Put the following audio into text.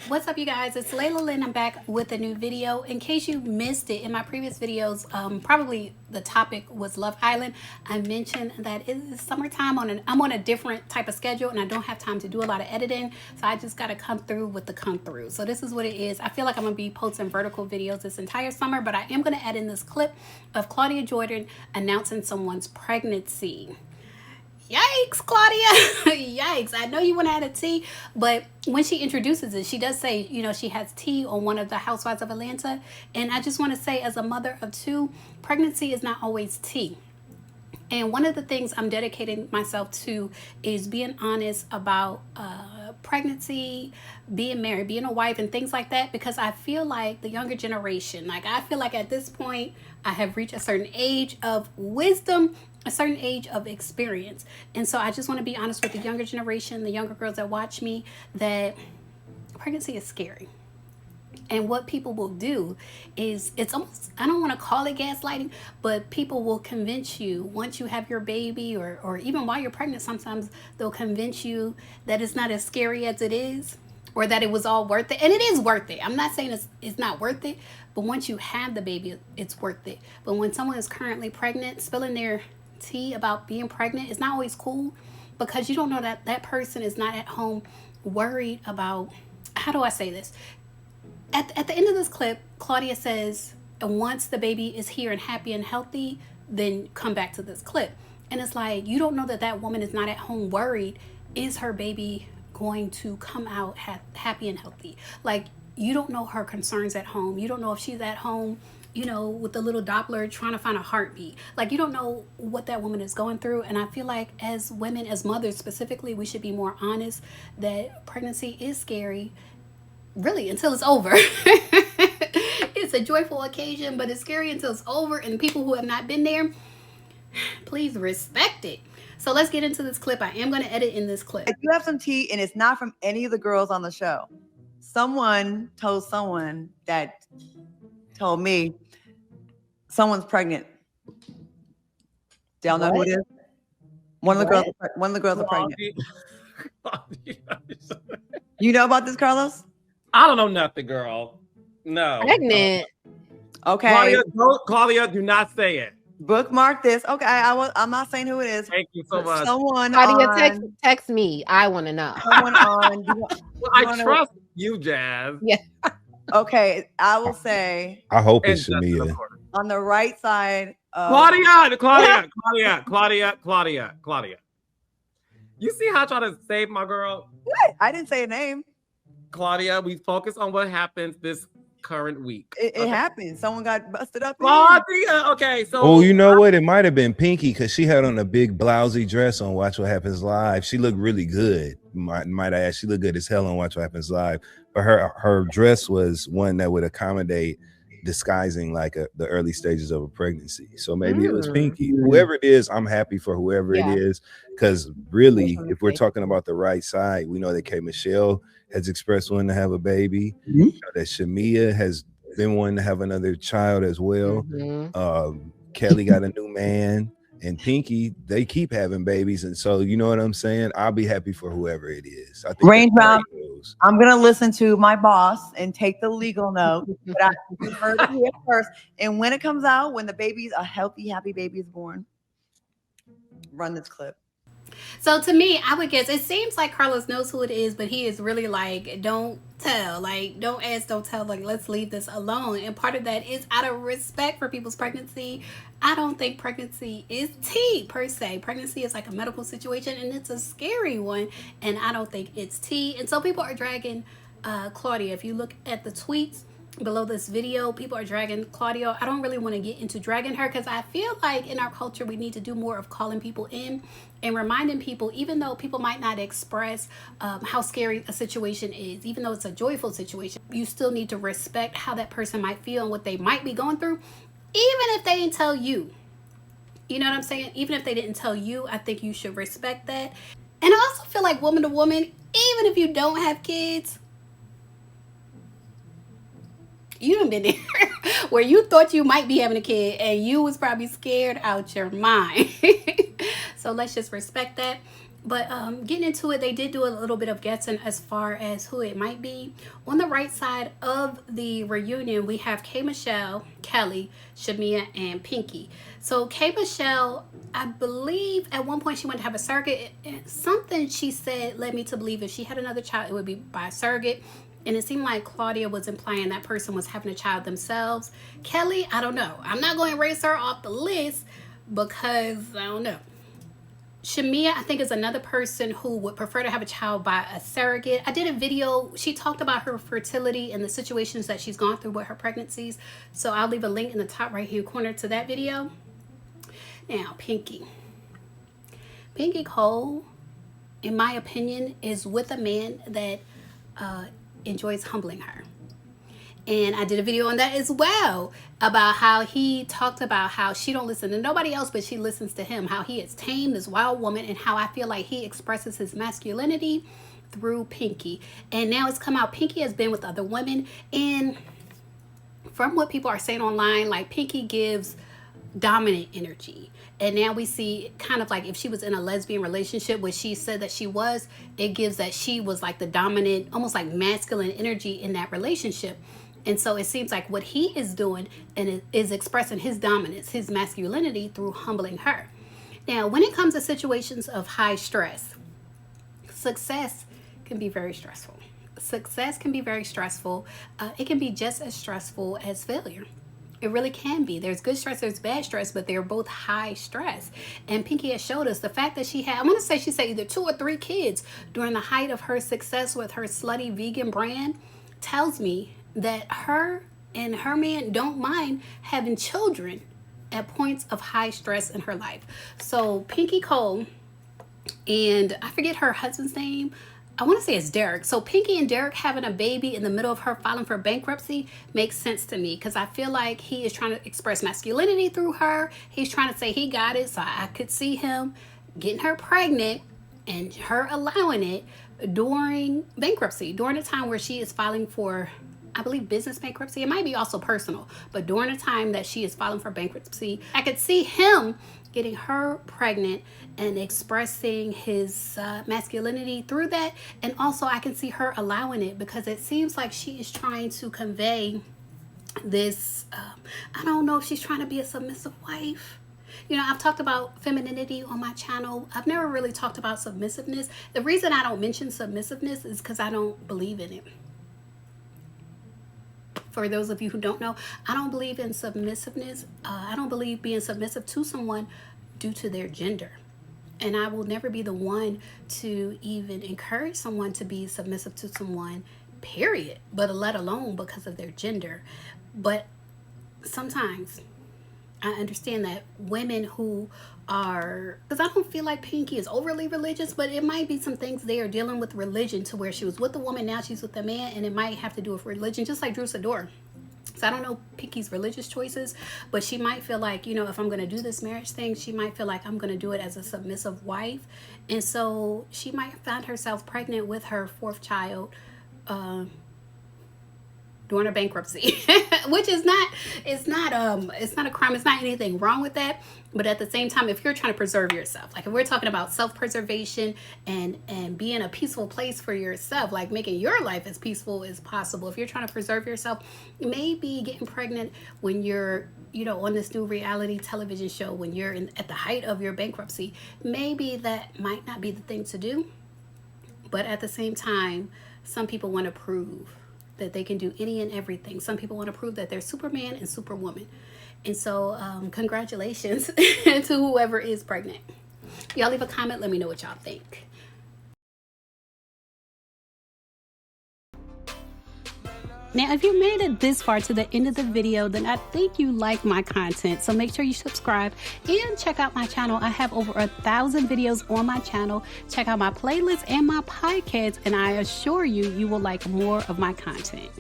What's up, you guys? It's Layla Lynn. I'm back with a new video. In case you missed it, in my previous videos, probably the topic was Love Island. I mentioned that it is summertime. I'm on a different type of schedule, and I don't have time to do a lot of editing, so I just got to come through with the come through. So this is what it is. I feel like I'm going to be posting vertical videos this entire summer, but I am going to add in this clip of Claudia Jordan announcing someone's pregnancy. Yikes, Claudia. Yikes. I know you want to add a T, but when she introduces it, she does say, she has T on one of the Housewives of Atlanta. And I just want to say, as a mother of two, pregnancy is not always T. And one of the things I'm dedicating myself to is being honest about pregnancy, being married, being a wife, and things like that, because I feel like the younger generation, I feel like at this point, I have reached a certain age of wisdom, a certain age of experience. And so I just want to be honest with the younger generation, the younger girls that watch me, that pregnancy is scary. And what people will do is, it's almost, I don't want to call it gaslighting, but people will convince you once you have your baby, or even while you're pregnant, sometimes they'll convince you that it's not as scary as it is, or that it was all worth it. And it is worth it. I'm not saying it's not worth it, but once you have the baby, it's worth it. But when someone is currently pregnant, spilling their tea about being pregnant is not always cool, because you don't know that that person is not at home worried about, how do I say this? At the end of this clip, Claudia says, once the baby is here and happy and healthy, then come back to this clip. And it's like, you don't know that that woman is not at home worried. Is her baby going to come out happy and healthy? Like, you don't know her concerns at home. You don't know if she's at home, with the little Doppler trying to find a heartbeat. Like, you don't know what that woman is going through. And I feel like as women, as mothers specifically, we should be more honest that pregnancy is scary. Really, until it's over. It's a joyful occasion, but it's scary until it's over. And people who have not been there, please respect it. So let's get into this clip. I am going to edit in this clip. If you have some tea, and it's not from any of the girls on the show, someone told someone that told me someone's pregnant. Do y'all know who it is? One of the girls are pregnant. You know about this, Carlos? I don't know nothing, girl. No. Pregnant. Okay. Claudia, do not say it. Bookmark this. Okay, I'm not saying who it is. Thank you so much. Someone Claudia, text me. I want to know. Someone on. Well, I trust you, Jazz. Yeah. Okay, I will say. I hope it's Shamia. On the right side of Claudia. You see how I try to save my girl? What? I didn't say a name. Claudia, we focus on what happens this current week. It happened. Someone got busted up. Claudia, okay. So, oh, you know what? It might have been Pinky, because she had on a big blousy dress on Watch What Happens Live. She looked really good. Might I add, she looked good as hell on Watch What Happens Live. But her dress was one that would accommodate disguising like the early stages of a pregnancy. So maybe it was Pinky. Whoever it is, I'm happy for whoever it is, because really, if we're talking about the right side, we know that K. Michelle has expressed wanting to have a baby. You know that Shamia has been wanting to have another child as well. Kelly got a new man, and Pinky, they keep having babies. And so, you know what I'm saying? I'll be happy for whoever it is. I think Range Round, I'm going to listen to my boss and take the legal note. But I heard it here first. And when it comes out, when the baby's a healthy, happy baby is born, run this clip. So to me, I would guess, it seems like Carlos knows who it is, but he is really like, don't tell, like, don't ask, don't tell, like, let's leave this alone. And part of that is out of respect for people's pregnancy. I don't think pregnancy is tea per se. Pregnancy is like a medical situation, and it's a scary one, and I don't think it's tea. And so people are dragging Claudia. If you look at the tweets below this video, people are dragging Claudia. I don't really want to get into dragging her, because I feel like in our culture we need to do more of calling people in and reminding people, even though people might not express how scary a situation is, even though it's a joyful situation, you still need to respect how that person might feel and what they might be going through, even if they didn't tell you. You know what I'm saying? Even if they didn't tell you, I think you should respect that. And I also feel like woman to woman, even if you don't have kids, you done been there where you thought you might be having a kid and you was probably scared out your mind. So let's just respect that. But getting into it, they did do a little bit of guessing as far as who it might be. On the right side of the reunion, we have K. Michelle, Kelly, Shamia, and Pinky. So K. Michelle, I believe at one point she wanted to have a surrogate. Something she said led me to believe if she had another child, it would be by a surrogate. And it seemed like Claudia was implying that person was having a child themselves. Kelly, I don't know. I'm not going to erase her off the list because I don't know. Shamia, I think, is another person who would prefer to have a child by a surrogate. I did a video. She talked about her fertility and the situations that she's gone through with her pregnancies. So I'll leave a link in the top right hand corner to that video. Now, Pinky. Pinky Cole, in my opinion, is with a man that enjoys humbling her. And I did a video on that as well about how he talked about how she don't listen to nobody else, but she listens to him. How he has tamed this wild woman and how I feel like he expresses his masculinity through Pinky. And now it's come out Pinky has been with other women. And from what people are saying online, like Pinky gives dominant energy. And now we see kind of like if she was in a lesbian relationship, which she said that she was, it gives that she was like the dominant, almost like masculine energy in that relationship. And so it seems like what he is doing and is expressing his dominance, his masculinity through humbling her. Now, when it comes to situations of high stress, success can be very stressful. Success can be very stressful. It can be just as stressful as failure. It really can be. There's good stress, there's bad stress, but they're both high stress. And Pinky has showed us the fact that she had, I want to say she said either 2 or 3 kids during the height of her success with her slutty vegan brand, tells me that her and her man don't mind having children at points of high stress in her life. So Pinky Cole, and I forget her husband's name, I want to say it's Derek. So Pinky and Derek having a baby in the middle of her filing for bankruptcy makes sense to me because I feel like he is trying to express masculinity through her. He's trying to say he got it. So I could see him getting her pregnant and her allowing it during bankruptcy, during the time where she is filing for, I believe, business bankruptcy. It might be also personal, but during the time that she is filing for bankruptcy, I could see him getting her pregnant and expressing his masculinity through that. And also I can see her allowing it because it seems like she is trying to convey this, I don't know if she's trying to be a submissive wife. You know, I've talked about femininity on my channel. I've never really talked about submissiveness. The reason I don't mention submissiveness is because I don't believe in it. For those of you who don't know, I don't believe in submissiveness. I don't believe being submissive to someone due to their gender. And I will never be the one to even encourage someone to be submissive to someone, period, but let alone because of their gender. But sometimes I understand that women who are, because I don't feel like Pinky is overly religious, but it might be some things they are dealing with religion to where she was with a woman, now she's with a man, and it might have to do with religion, just like Drew Sador. So I don't know Pinky's religious choices, but she might feel like, you know, if I'm going to do this marriage thing, she might feel like I'm going to do it as a submissive wife. And so she might find herself pregnant with her 4th child during a bankruptcy, which is not, it's not a crime. It's not anything wrong with that. But at the same time, if you're trying to preserve yourself, like if we're talking about self-preservation and being a peaceful place for yourself, like making your life as peaceful as possible, if you're trying to preserve yourself, maybe getting pregnant when you're, you know, on this new reality television show, when you're at the height of your bankruptcy, maybe that might not be the thing to do. But at the same time, some people want to prove that they can do any and everything. Some people want to prove that they're Superman and Superwoman. And so congratulations to whoever is pregnant. Y'all leave a comment. Let me know what y'all think. Now, if you made it this far to the end of the video, then I think you like my content. So make sure you subscribe and check out my channel. I have over 1,000 videos on my channel. Check out my playlists and my podcasts, and I assure you, you will like more of my content.